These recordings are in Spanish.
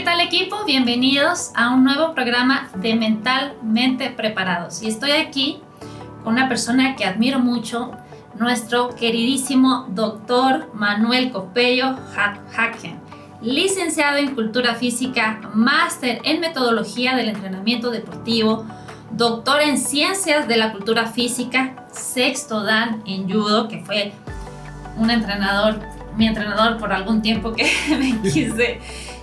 ¿qué tal, equipo? Bienvenidos a un nuevo programa de Mentalmente Preparados. Y estoy aquí con una persona que admiro mucho, nuestro queridísimo doctor Manuel Copello Hacken, licenciado en Cultura Física, máster en Metodología del Entrenamiento Deportivo, doctor en Ciencias de la Cultura Física, sexto dan en Judo, que fue mi entrenador por algún tiempo que me quise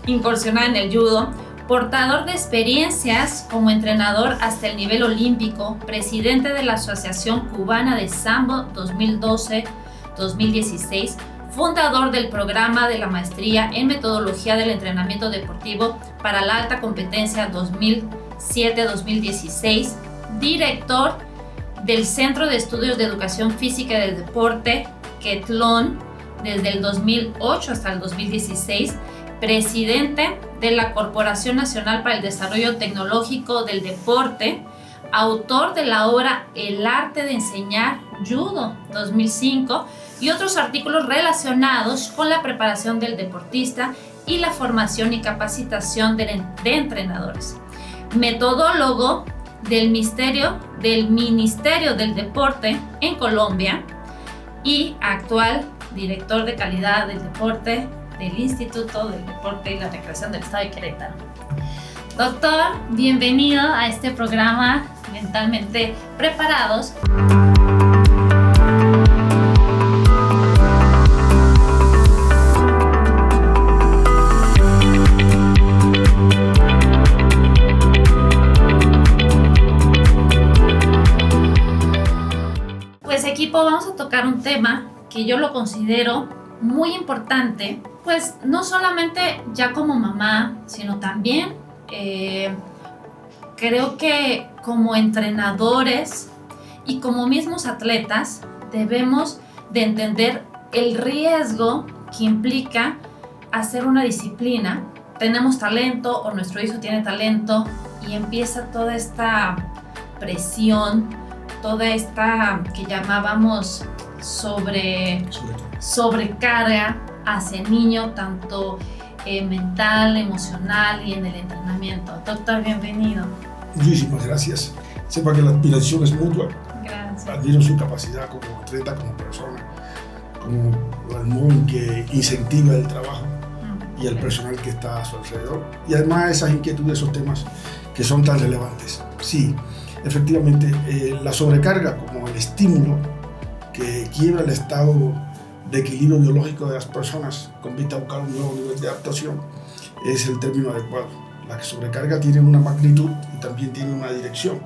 incursionar en el judo, portador de experiencias como entrenador hasta el nivel olímpico, presidente de la Asociación Cubana de Sambo 2012-2016, fundador del programa de la maestría en Metodología del Entrenamiento Deportivo para la Alta Competencia 2007-2016, director del Centro de Estudios de Educación Física y del Deporte, Ketlón, desde el 2008 hasta el 2016, presidente de la Corporación Nacional para el Desarrollo Tecnológico del Deporte, autor de la obra El Arte de Enseñar Judo 2005 y otros artículos relacionados con la preparación del deportista y la formación y capacitación de entrenadores. Metodólogo del Ministerio del Deporte en Colombia y actual director de calidad del deporte del Instituto del Deporte y la Recreación del Estado de Querétaro. Doctor, bienvenido a este programa Mentalmente Preparados. Pues, equipo, vamos a tocar un tema que yo lo considero muy importante, pues no solamente ya como mamá, sino también creo que como entrenadores y como mismos atletas debemos de entender el riesgo que implica hacer una disciplina. Tenemos talento o nuestro hijo tiene talento y empieza toda esta presión, toda esta que llamábamos sobrecarga hacia el niño, tanto mental, emocional y en el entrenamiento. Doctor, bienvenido. Muchísimas gracias. Sepa que la admiración es mutua. Gracias. Admiro su capacidad como atleta, como persona, como el modo en que incentiva el trabajo y el personal que está a su alrededor. Y además esas inquietudes, esos temas que son tan relevantes. Sí, efectivamente, la sobrecarga como el estímulo que quiebra el estado de equilibrio biológico de las personas con vista a buscar un nuevo nivel de adaptación es el término adecuado. La sobrecarga tiene una magnitud y también tiene una dirección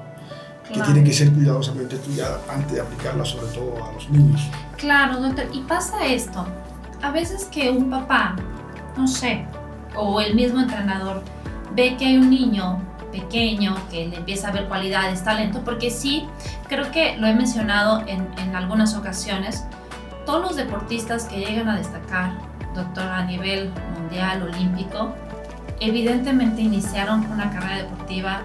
que tiene que ser cuidadosamente estudiada antes de aplicarla, sobre todo a los niños. Claro, doctor. Y pasa esto, a veces que un papá, no sé, o el mismo entrenador ve que hay un niño pequeño que le empieza a ver cualidades, talento, porque sí, creo que lo he mencionado en algunas ocasiones, todos los deportistas que llegan a destacar, doctor, a nivel mundial, olímpico, evidentemente iniciaron una carrera deportiva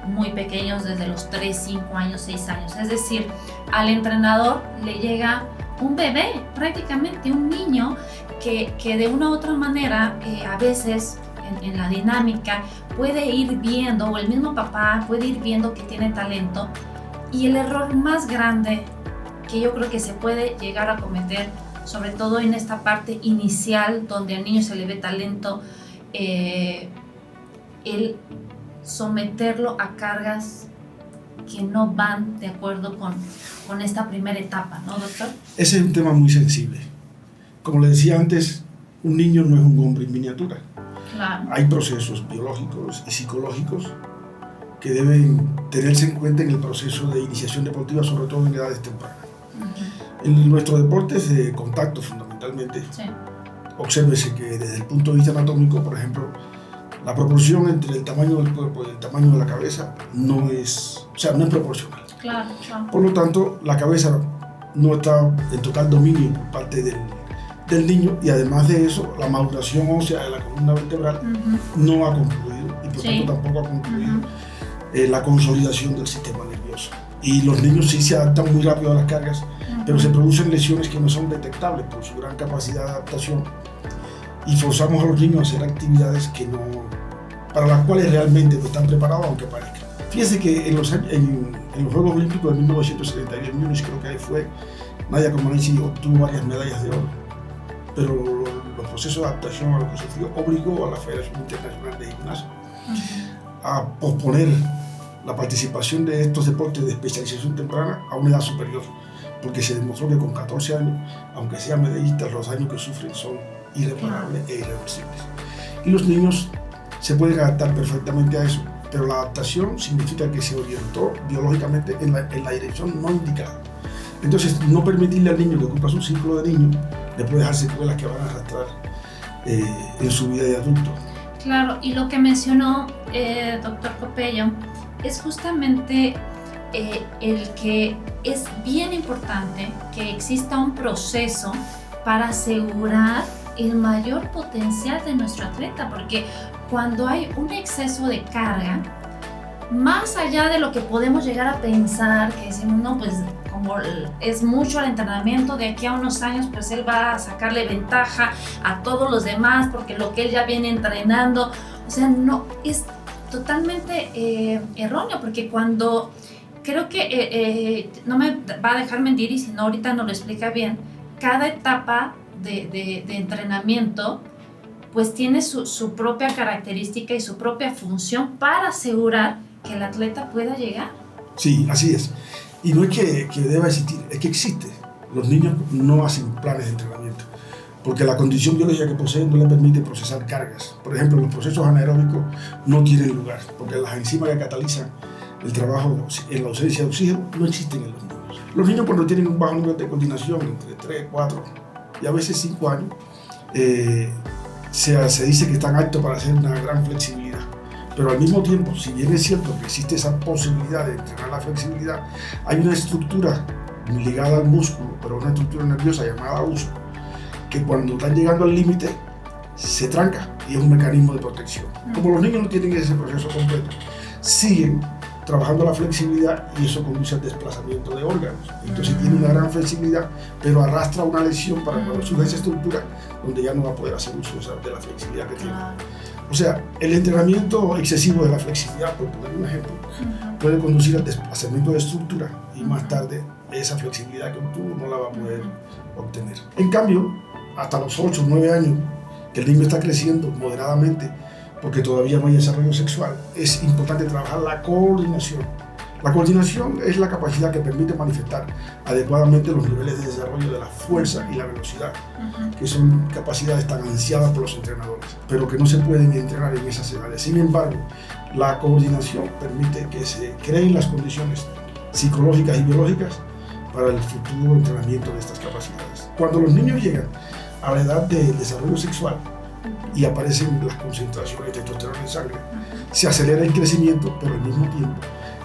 muy pequeños, desde los 3, 5 años, 6 años. Es decir, al entrenador le llega un bebé, prácticamente un niño que de una u otra manera, a veces en la dinámica, puede ir viendo, o el mismo papá puede ir viendo que tiene talento. Y el error más grande que yo creo que se puede llegar a cometer, sobre todo en esta parte inicial donde al niño se le ve talento, el someterlo a cargas que no van de acuerdo con esta primera etapa, ¿no, doctor? Ese es un tema muy sensible. Como le decía antes, un niño no es un hombre en miniatura. Claro. Hay procesos biológicos y psicológicos que deben tenerse en cuenta en el proceso de iniciación deportiva, sobre todo en edades tempranas. En nuestro deporte es de contacto fundamentalmente. Sí. Obsérvese que desde el punto de vista anatómico, por ejemplo, la proporción entre el tamaño del cuerpo y el tamaño de la cabeza no es proporcional. Claro. Por lo tanto, la cabeza no está en total dominio por parte del niño, y además de eso, la maduración ósea de la columna vertebral no ha concluido, y por tanto tampoco ha concluido la consolidación del sistema nervioso. Y los niños sí se adaptan muy rápido a las cargas, pero se producen lesiones que no son detectables por su gran capacidad de adaptación y forzamos a los niños a hacer actividades para las cuales realmente no están preparados, aunque parezca. Fíjense que en los Juegos Olímpicos de 1972 en Múnich, creo que ahí fue, Nadia Comaneci obtuvo varias medallas de oro, pero los procesos de adaptación a lo que sufrió obligó a la Federación Internacional de Gimnasia a posponer la participación de estos deportes de especialización temprana a una edad superior, porque se demostró que con 14 años, aunque sean medallistas, los daños que sufren son irreparables e irreversibles. Y los niños se pueden adaptar perfectamente a eso, pero la adaptación significa que se orientó biológicamente en la dirección no indicada. Entonces, no permitirle al niño que cumpla su ciclo de niño le puede dejar secuelas que van a arrastrar en su vida de adulto. Claro, y lo que mencionó doctor Copello es justamente el que es bien importante que exista un proceso para asegurar el mayor potencial de nuestro atleta, porque cuando hay un exceso de carga, más allá de lo que podemos llegar a pensar, que decimos, no, pues como es mucho el entrenamiento, de aquí a unos años pues él va a sacarle ventaja a todos los demás porque lo que él ya viene entrenando, o sea, no, es totalmente erróneo, porque cuando creo que no me va a dejar mentir, y si no ahorita nos lo explica bien, cada etapa de entrenamiento pues tiene su propia característica y su propia función para asegurar que el atleta pueda llegar. Sí, así es. Y no es que deba existir, es que existe. Los niños no hacen planes de entrenamiento, porque la condición biológica que poseen no les permite procesar cargas. Por ejemplo, los procesos anaeróbicos no tienen lugar, porque las enzimas que catalizan el trabajo en la ausencia de oxígeno no existen en los niños. Los niños, cuando tienen un bajo nivel de coordinación, entre 3, 4 y a veces 5 años, se dice que están aptos para hacer una gran flexibilidad. Pero al mismo tiempo, si bien es cierto que existe esa posibilidad de entrenar la flexibilidad, hay una estructura ligada al músculo, pero una estructura nerviosa llamada uso, que cuando están llegando al límite se tranca y es un mecanismo de protección. Como los niños no tienen ese proceso completo, siguen trabajando la flexibilidad y eso conduce al desplazamiento de órganos. Entonces tiene una gran flexibilidad, pero arrastra una lesión para cuando surge esa estructura donde ya no va a poder hacer uso de la flexibilidad que tiene. O sea, el entrenamiento excesivo de la flexibilidad, por poner un ejemplo, puede conducir al desplazamiento de estructura y más tarde esa flexibilidad que obtuvo no la va a poder obtener. En cambio, hasta los 8 o 9 años, que el niño está creciendo moderadamente, porque todavía no hay desarrollo sexual, es importante trabajar la coordinación. La coordinación es la capacidad que permite manifestar adecuadamente los niveles de desarrollo de la fuerza y la velocidad, que son capacidades tan ansiadas por los entrenadores, pero que no se pueden entrenar en esas edades. Sin embargo, la coordinación permite que se creen las condiciones psicológicas y biológicas para el futuro entrenamiento de estas capacidades. Cuando los niños llegan a la edad del desarrollo sexual y aparecen las concentraciones de testosterona en sangre, se acelera el crecimiento, pero al mismo tiempo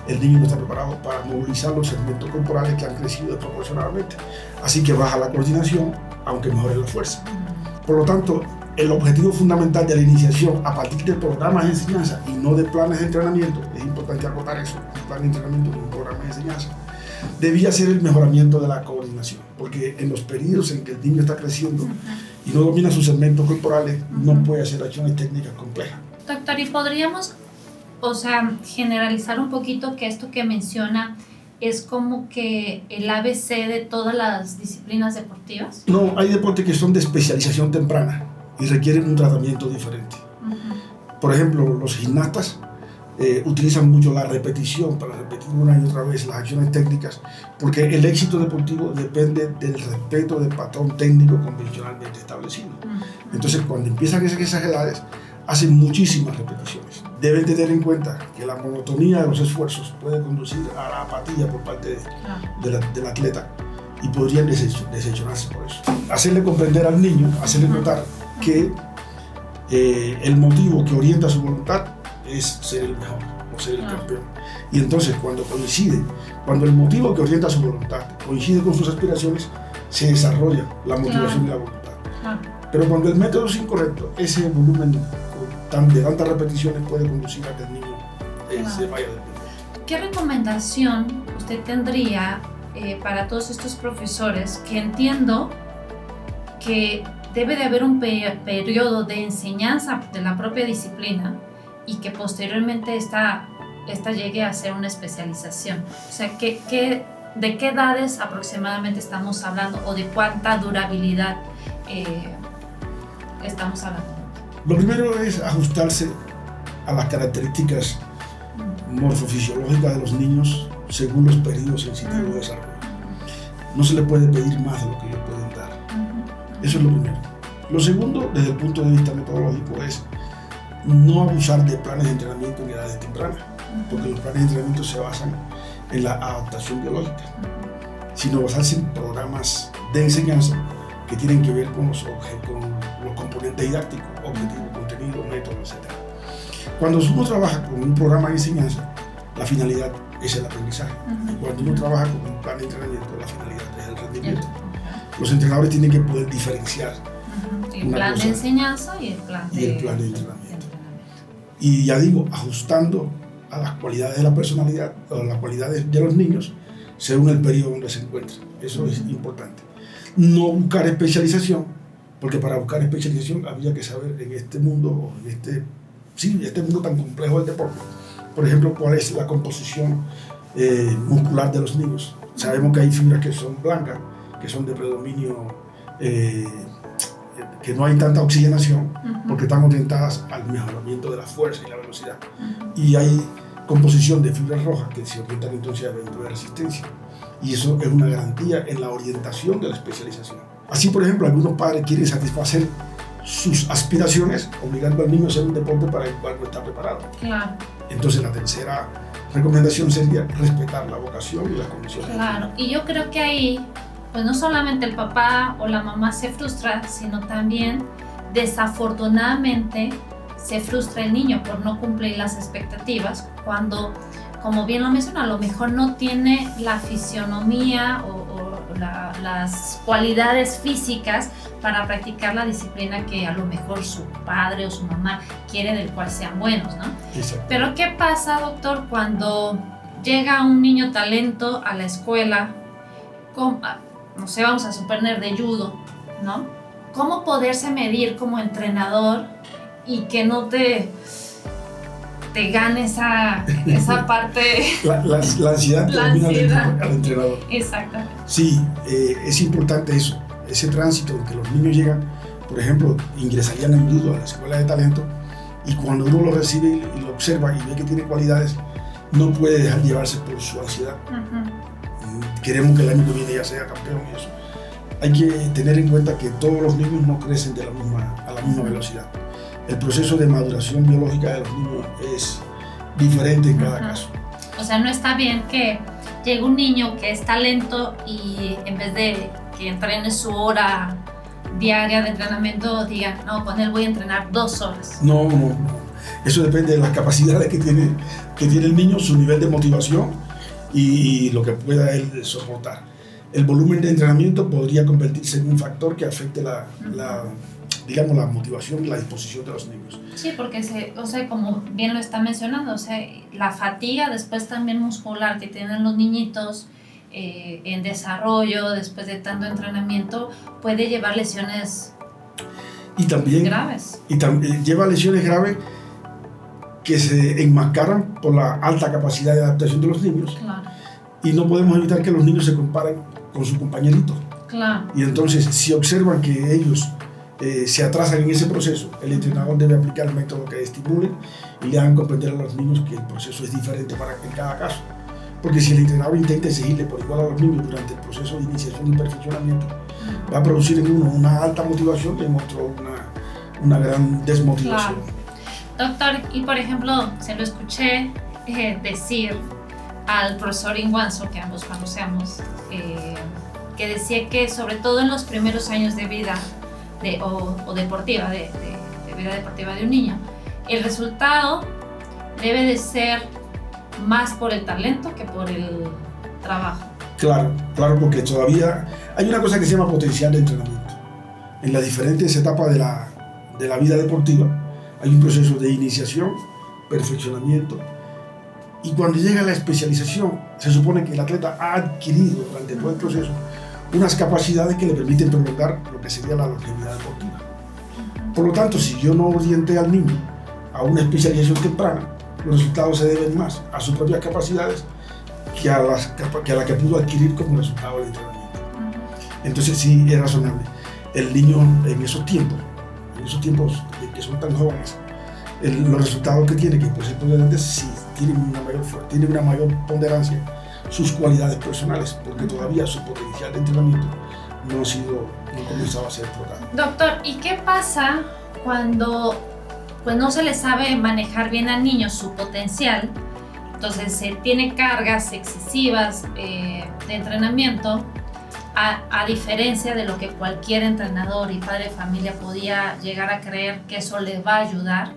el niño no está preparado para movilizar los segmentos corporales que han crecido desproporcionadamente. Así que baja la coordinación, aunque mejore la fuerza. Por lo tanto, el objetivo fundamental de la iniciación a partir de programas de enseñanza y no de planes de entrenamiento, es importante acotar eso, un plan de entrenamiento y un programa de enseñanza, debía ser el mejoramiento de la coordinación, porque en los periodos en que el niño está creciendo y no domina sus segmentos corporales, no puede hacer acciones técnicas complejas. Doctor, ¿y podríamos, generalizar un poquito que esto que menciona es como que el ABC de todas las disciplinas deportivas? No, hay deportes que son de especialización temprana y requieren un tratamiento diferente. Por ejemplo, los gimnastas utilizan mucho la repetición para repetir una y otra vez las acciones técnicas, porque el éxito deportivo depende del respeto del patrón técnico convencionalmente establecido. Entonces, cuando empiezan esas edades, hacen muchísimas repeticiones. Deben tener en cuenta que la monotonía de los esfuerzos puede conducir a la apatía por parte del atleta y podrían decepcionarse por eso. Hacerle comprender al niño, hacerle notar que el motivo que orienta su voluntad es ser el mejor o ser el campeón. Y entonces cuando el motivo que orienta su voluntad coincide con sus aspiraciones, se desarrolla la motivación y la voluntad. Pero cuando el método es incorrecto, ese volumen de tantas repeticiones puede conducir a que el niño se vaya del mundo. ¿Qué recomendación usted tendría para todos estos profesores que entiendo que debe de haber un periodo de enseñanza de la propia disciplina y que posteriormente esta llegue a ser una especialización. O sea, ¿de qué edades aproximadamente estamos hablando o de cuánta durabilidad estamos hablando? Lo primero es ajustarse a las características morfofisiológicas de los niños según los periodos sensitivos de desarrollo. No se le puede pedir más de lo que ellos pueden dar. Eso es lo primero. Lo segundo, desde el punto de vista metodológico, es no abusar de planes de entrenamiento en edades tempranas, porque los planes de entrenamiento se basan en la adaptación biológica, sino basarse en programas de enseñanza que tienen que ver con los componentes didácticos, objetivos, contenido, métodos, etc. Cuando uno trabaja con un programa de enseñanza, la finalidad es el aprendizaje. Y cuando uno trabaja con un plan de entrenamiento, la finalidad es el rendimiento. Los entrenadores tienen que poder diferenciar el plan de enseñanza y el plan de entrenamiento. Y ya digo, ajustando a las cualidades de la personalidad o a las cualidades de los niños según el periodo donde se encuentran. Eso es importante. No buscar especialización, porque para buscar especialización había que saber en este mundo, este mundo tan complejo del deporte, por ejemplo, cuál es la composición muscular de los niños. Sabemos que hay fibras que son blancas, que son de predominio, que no hay tanta oxigenación, porque están orientadas al mejoramiento de la fuerza y la velocidad. Y hay composición de fibras rojas que se orientan entonces al evento de resistencia. Y eso es una garantía en la orientación de la especialización. Así, por ejemplo, algunos padres quieren satisfacer sus aspiraciones obligando al niño a hacer un deporte para el cual no está preparado. Claro. Entonces, la tercera recomendación sería respetar la vocación y las condiciones. Claro, y yo creo que ahí, pues no solamente el papá o la mamá se frustra, sino también, desafortunadamente, se frustra el niño por no cumplir las expectativas cuando, como bien lo mencionó, a lo mejor no tiene la fisionomía o las cualidades físicas para practicar la disciplina que a lo mejor su padre o su mamá quiere del cual sean buenos, ¿no? Exacto. Pero ¿qué pasa, doctor, cuando llega un niño talento a la escuela, no sé, vamos a suponer de judo, ¿no? ¿Cómo poderse medir como entrenador y que no te gane esa parte? La ansiedad que domina al entrenador. Exactamente. Sí, es importante eso, ese tránsito en que los niños llegan, por ejemplo, ingresarían en judo a la escuela de talento, y cuando uno lo recibe y lo observa y ve que tiene cualidades, no puede dejar llevarse por su ansiedad. Queremos que el año que viene ya sea campeón y eso. Hay que tener en cuenta que todos los niños no crecen a la misma velocidad. El proceso de maduración biológica de los niños es diferente en cada caso. O sea, no está bien que llegue un niño que es talento y en vez de que entrene su hora diaria de entrenamiento, diga, no, con él voy a entrenar 2 horas. No. Eso depende de las capacidades que tiene el niño, su nivel de motivación y lo que pueda él soportar. El volumen de entrenamiento podría convertirse en un factor que afecte la motivación y la disposición de los niños. Sí, porque como bien lo está mencionando, la fatiga después también muscular que tienen los niñitos en desarrollo, después de tanto entrenamiento, puede llevar lesiones graves. Y también lleva lesiones graves que se enmascaran por la alta capacidad de adaptación de los niños. Claro. Y no podemos evitar que los niños se comparen con sus compañeritos. Claro. Y entonces, si observan que ellos se atrasan en ese proceso, el entrenador debe aplicar el método que estimule y le hagan comprender a los niños que el proceso es diferente en cada caso. Porque si el entrenador intenta exigirle por igual a los niños durante el proceso de iniciación y perfeccionamiento, va a producir en uno una alta motivación y en otro una gran desmotivación. Claro. Doctor, y por ejemplo, se lo escuché decir al profesor Inguanzo, que ambos conocemos, que decía que sobre todo en los primeros años de vida deportiva, de vida deportiva de un niño, el resultado debe de ser más por el talento que por el trabajo. Claro, porque todavía hay una cosa que se llama potencial de entrenamiento. En las diferentes etapas de la vida deportiva hay un proceso de iniciación, perfeccionamiento, y cuando llega la especialización se supone que el atleta ha adquirido durante todo el proceso unas capacidades que le permiten prolongar lo que sería la longevidad deportiva. Por lo tanto, si yo no orienté al niño a una especialización temprana, los resultados se deben más a sus propias capacidades que a la que pudo adquirir como resultado del entrenamiento. Entonces sí es razonable. El niño en esos tiempos que son tan jóvenes, los resultados que tiene, que pueden ser ponderantes, sí tienen una mayor ponderancia sus cualidades personales, porque todavía su potencial de entrenamiento no ha comenzado a ser explotado. Doctor, ¿y qué pasa cuando pues no se le sabe manejar bien al niño su potencial? Entonces se tiene cargas excesivas de entrenamiento, a diferencia de lo que cualquier entrenador y padre de familia podía llegar a creer que eso le va a ayudar.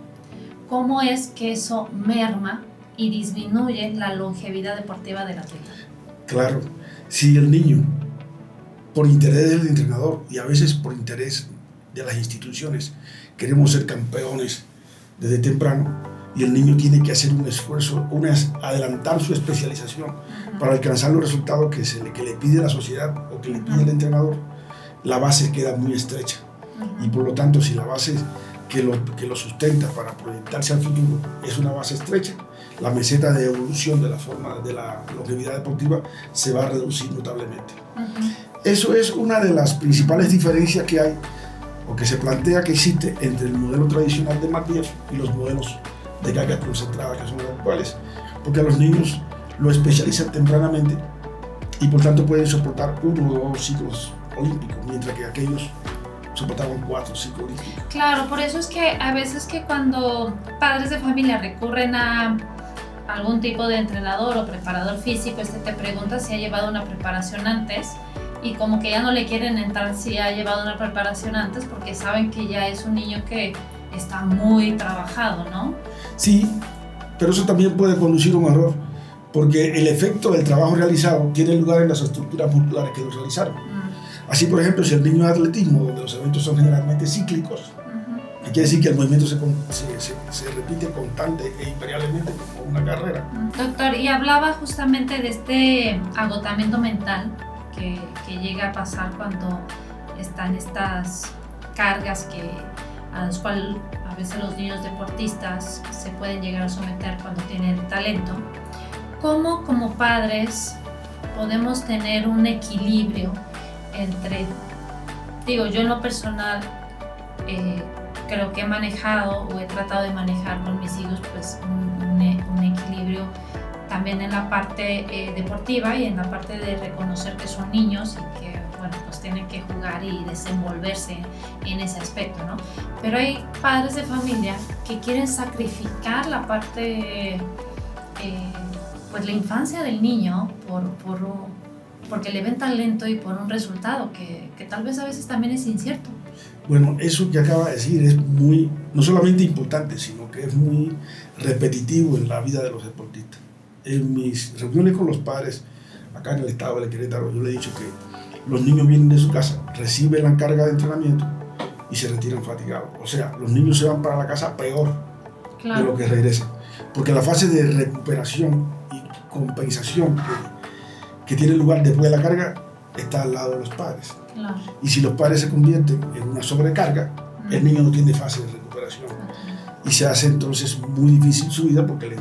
¿Cómo es que eso merma y disminuye la longevidad deportiva del atleta? Claro, si el niño, por interés del entrenador y a veces por interés de las instituciones, queremos ser campeones desde temprano, y el niño tiene que hacer un esfuerzo, adelantar su especialización para alcanzar los resultados que le pide la sociedad o que le pide el entrenador, la base queda muy estrecha. Y por lo tanto, si la base que lo sustenta para proyectarse al futuro es una base estrecha, la meseta de evolución de la longevidad deportiva se va a reducir notablemente. Eso es una de las principales diferencias que hay o que se plantea que existe entre el modelo tradicional de Matiev y los modelos de cargas concentradas que son los actuales, porque a los niños lo especializan tempranamente y por tanto pueden soportar 1 o 2 ciclos olímpicos, mientras que aquellos soportaban 4 ciclos olímpicos. Claro, por eso es que a veces que cuando padres de familia recurren a algún tipo de entrenador o preparador físico, te pregunta si ha llevado una preparación antes, y como que ya no le quieren entrar si ha llevado una preparación antes, porque saben que ya es un niño que está muy trabajado, ¿no? Sí, pero eso también puede conducir a un error, porque el efecto del trabajo realizado tiene lugar en las estructuras musculares que lo realizaron. Así, por ejemplo, si el niño de atletismo, donde los eventos son generalmente cíclicos, que quiere decir que el movimiento se repite constante e invariablemente como una carrera. Doctor, y hablaba justamente de este agotamiento mental que llega a pasar cuando están estas cargas a las cuales a veces los niños deportistas se pueden llegar a someter cuando tienen talento. ¿Cómo como padres podemos tener un equilibrio entre, yo en lo personal creo que he manejado o he tratado de manejar con mis hijos pues un equilibrio también en la parte deportiva y en la parte de reconocer que son niños y que pues tienen que jugar y desenvolverse en ese aspecto, ¿no? Pero hay padres de familia que quieren sacrificar la parte, pues la infancia del niño porque le ven talento y por un resultado que tal vez a veces también es incierto. Bueno, eso que acaba de decir es no solamente importante, sino que es muy repetitivo en la vida de los deportistas. En mis reuniones con los padres, acá en el estado de Querétaro, yo le he dicho que los niños vienen de su casa, reciben la carga de entrenamiento y se retiran fatigados. O sea, los niños se van para la casa peor de lo que regresan. Porque la fase de recuperación y compensación que tiene lugar después de la carga está al lado de los padres. Claro. Y si los padres se convierten en una sobrecarga, el niño no tiene fase de recuperación. Y se hace entonces muy difícil su vida porque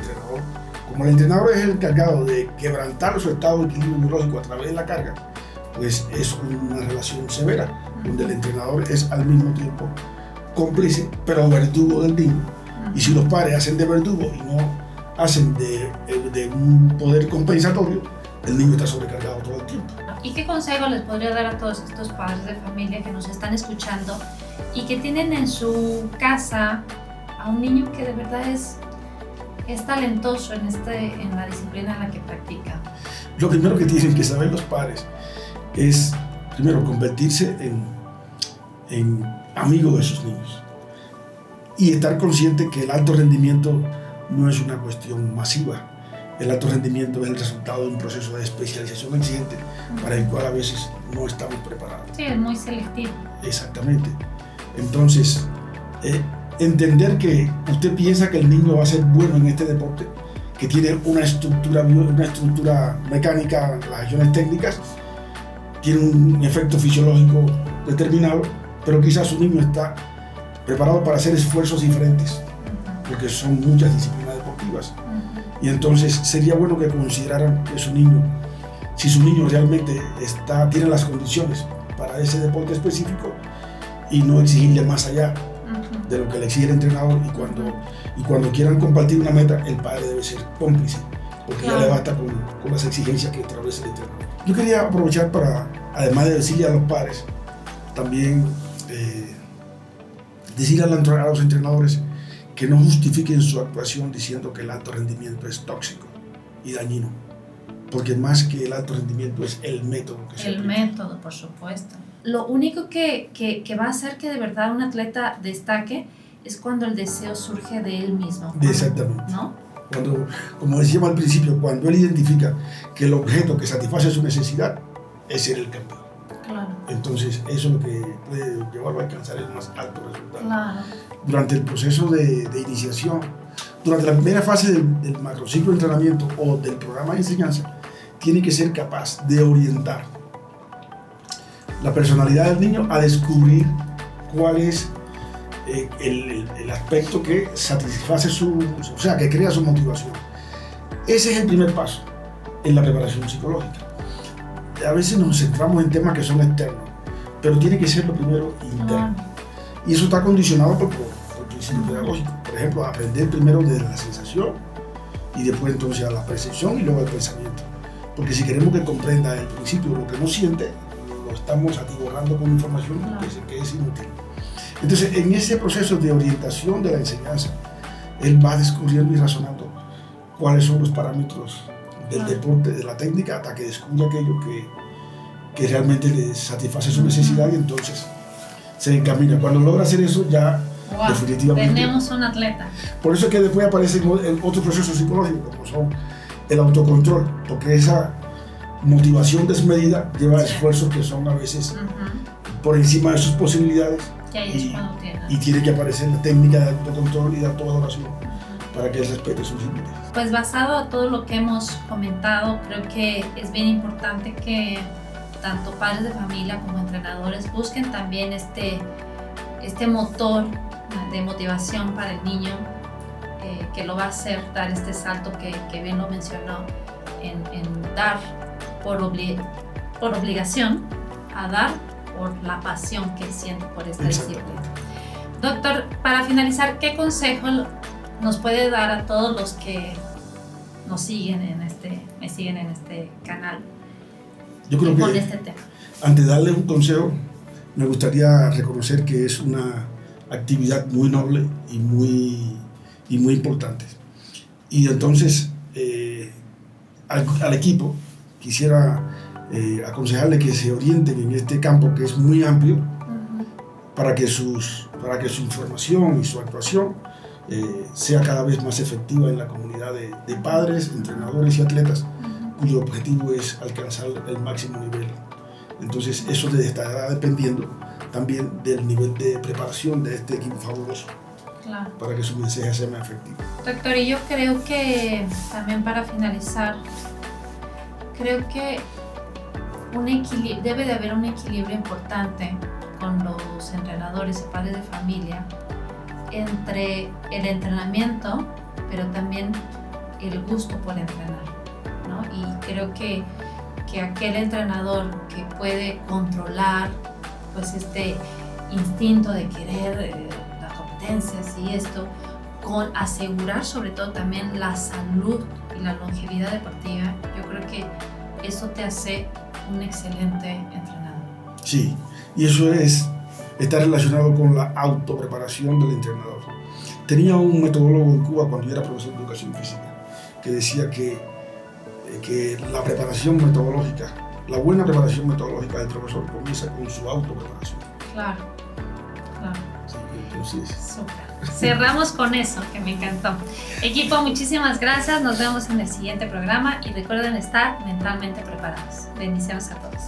como el entrenador es el encargado de quebrantar su estado de equilibrio neurológico a través de la carga, pues es una relación severa, donde el entrenador es al mismo tiempo cómplice, pero verdugo del niño. Y si los padres hacen de verdugo y no hacen de un poder compensatorio, el niño está sobrecargado todo el tiempo. ¿Y qué consejo les podría dar a todos estos padres de familia que nos están escuchando y que tienen en su casa a un niño que de verdad es talentoso en la disciplina en la que practica? Lo primero que tienen que saber los padres es, primero, convertirse en amigos de sus niños y estar consciente que el alto rendimiento no es una cuestión masiva. El alto rendimiento es el resultado de un proceso de especialización exigente para el cual a veces no estamos preparados. Sí, es muy selectivo. Exactamente. Entonces, entender que usted piensa que el niño va a ser bueno en este deporte, que tiene una estructura mecánica, las acciones técnicas, tiene un efecto fisiológico determinado, pero quizás su niño está preparado para hacer esfuerzos diferentes, porque son muchas disciplinas deportivas. Y entonces sería bueno que consideraran que si su niño realmente tiene las condiciones para ese deporte específico y no exigirle más allá de lo que le exige el entrenador, y cuando quieran compartir una meta, el padre debe ser cómplice, porque ya le basta con las exigencias que establece el entrenador. Yo quería aprovechar para, además de decirle a los padres, también decirle a los entrenadores que no justifiquen su actuación diciendo que el alto rendimiento es tóxico y dañino, porque más que el alto rendimiento es el método que se aplica. El método, por supuesto. Lo único que va a hacer que de verdad un atleta destaque es cuando el deseo surge de él mismo. Exactamente. ¿No? Cuando, como decíamos al principio, cuando él identifica que el objeto que satisface su necesidad es ser el campeón. Claro. Entonces eso es lo que puede llevarlo a alcanzar el más alto resultado. Claro. Durante el proceso de iniciación, durante la primera fase del macrociclo de entrenamiento o del programa de enseñanza, tiene que ser capaz de orientar la personalidad del niño a descubrir cuál es el aspecto que satisface que crea su motivación. Ese es el primer paso en la preparación psicológica. A veces nos centramos en temas que son externos, pero tiene que ser lo primero interno. Y eso está condicionado por principios pedagógicos. Por ejemplo, aprender primero desde la sensación y después entonces a la percepción y luego al pensamiento. Porque si queremos que comprenda el principio lo que no siente, lo estamos atiborrando con información que es inútil. Entonces, en ese proceso de orientación de la enseñanza, él va descubriendo y razonando cuáles son los parámetros del deporte, de la técnica, hasta que descubre aquello que realmente le satisface su necesidad, y entonces se encamina. Cuando logra hacer eso, ya definitivamente tenemos un atleta. Por eso es que después aparecen otros procesos psicológicos, como son el autocontrol, porque esa motivación desmedida lleva esfuerzos que son a veces por encima de sus posibilidades, y tiene que aparecer la técnica de autocontrol y de autovaloración para que él respete sus límites. Pues basado a todo lo que hemos comentado, creo que es bien importante que tanto padres de familia como entrenadores busquen también este motor de motivación para el niño, que lo va a hacer dar este salto que bien lo mencionó, en dar por obligación a dar por la pasión que siente por esta disciplina. Doctor, para finalizar, ¿qué consejo nos puede dar a todos los que me siguen en este canal? Yo creo que este tema, antes de darles un consejo, me gustaría reconocer que es una actividad muy noble y muy importante. Y entonces al equipo quisiera aconsejarle que se orienten en este campo, que es muy amplio, para que su información y su actuación sea cada vez más efectiva en la comunidad de padres, entrenadores y atletas, cuyo objetivo es alcanzar el máximo nivel. Entonces eso estará dependiendo también del nivel de preparación de este equipo fabuloso, para que su mensaje sea más efectivo. Doctor, y yo creo que también, para finalizar, creo que debe de haber un equilibrio importante con los entrenadores y padres de familia entre el entrenamiento, pero también el gusto por entrenar, ¿no? Y creo que aquel entrenador que puede controlar pues este instinto de querer las competencias y esto, con asegurar sobre todo también la salud y la longevidad deportiva, yo creo que eso te hace un excelente entrenador. Sí, y eso está relacionado con la autopreparación del entrenador. Tenía un metodólogo en Cuba cuando yo era profesor de educación física que decía que la preparación metodológica, la buena preparación metodológica del profesor comienza con su autopreparación. Claro. Sí, entonces. Súper. Cerramos con eso, que me encantó. Equipo, muchísimas gracias. Nos vemos en el siguiente programa y recuerden estar mentalmente preparados. Bendiciones a todos.